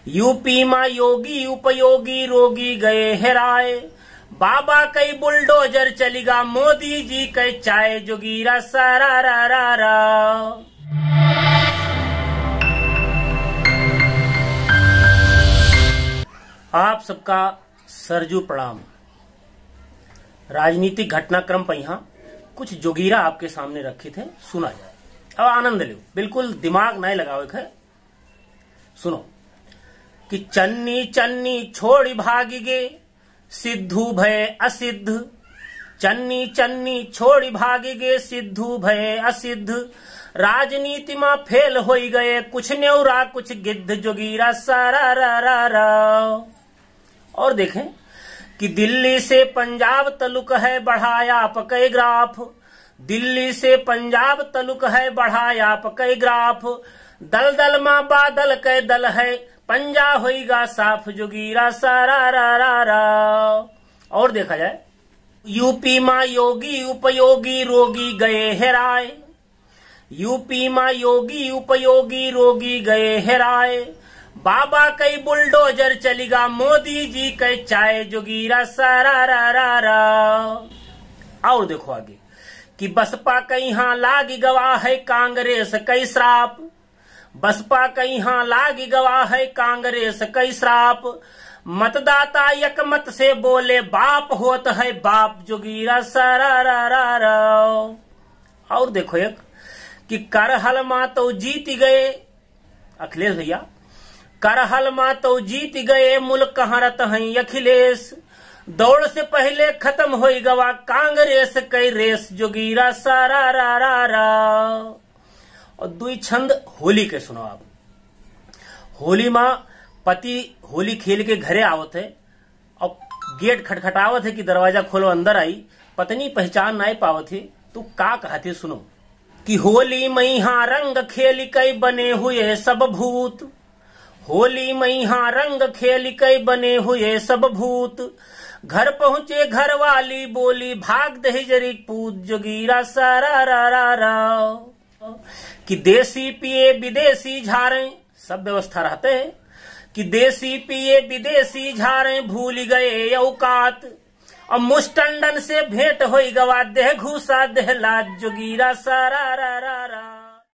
UP में योगी उपयोगी रोगी गए हेराए, बाबा कई बुलडोजर चलिगा मोदी जी कई चाय जोगीरा सारा रा रा रा। आप सबका सरजू प्रणाम। राजनीतिक घटनाक्रम पर यहाँ कुछ जोगीरा आपके सामने रखे थे, सुना जाए। अब आनंद लो, बिल्कुल दिमाग नहीं लगाओ है। सुनो कि चन्नी चन्नी छोड़ी भागी गे सिद्धू भय असिद्ध, चन्नी चन्नी छोड़ी भागी गे सिद्धू भय असिद्ध, राजनीति में फेल हो गए कुछ न्योरा कुछ गिद्ध जोगीरा सारा रा रा रा। और देखें कि दिल्ली से पंजाब तलुक है बढ़ाया पकई ग्राफ, दिल्ली से पंजाब तलुक है बढ़ाया पकई ग्राफ, दल दल में बादल के दल है पंजा होइगा साफ जोगीरा सारा रा रा रा। और देखा जाए यूपी में योगी उपयोगी रोगी गए हेराए, यूपी में योगी उपयोगी रोगी गए हेराए, बाबा कई बुलडोजर चलिगा मोदी जी कई चाय जोगीरा सारा रा रा रा। और देखो आगे कि बसपा कई यहाँ लागी गवाह है कांग्रेस कई श्राप, बसपा कई यहाँ लागी गवाह है कांग्रेस कई श्राप, मतदाता यकमत से बोले बाप होता है बाप जोगीरा सारा रा रा रा। और देखो एक कि करहल मा तो जीत गए अखिलेश भैया, करहल मा तो जीत गए मुल्क कहाँ रत हैं अखिलेश, दौड़ से पहले खत्म हो गवा कांग्रेस कई रेस जोगीरा सारा रा रा रा। और दुई छंद होली के सुनो आप। होली मां पति होली खेल के घरे आवत है और गेट खटखटावत है कि दरवाजा खोलो अंदर आई, पत्नी पहचान नहीं पावत है तो का कहते सुनो कि होली में यहाँ रंग खेल कई बने हुए सब भूत, होली में यहाँ रंग खेल कई बने हुए सब भूत, घर पहुंचे घर वाली बोली भाग दही जरी पूत जोगीरा सारा रा रा रा। कि देसी पिए विदेशी झारे सब व्यवस्था रहते हैं कि देसी पिए विदेशी झारे भूल गए औकात, और मुस्टंडन से भेंट हो गवा देह घूसा देह लाज जोगीरा सारा रा रा।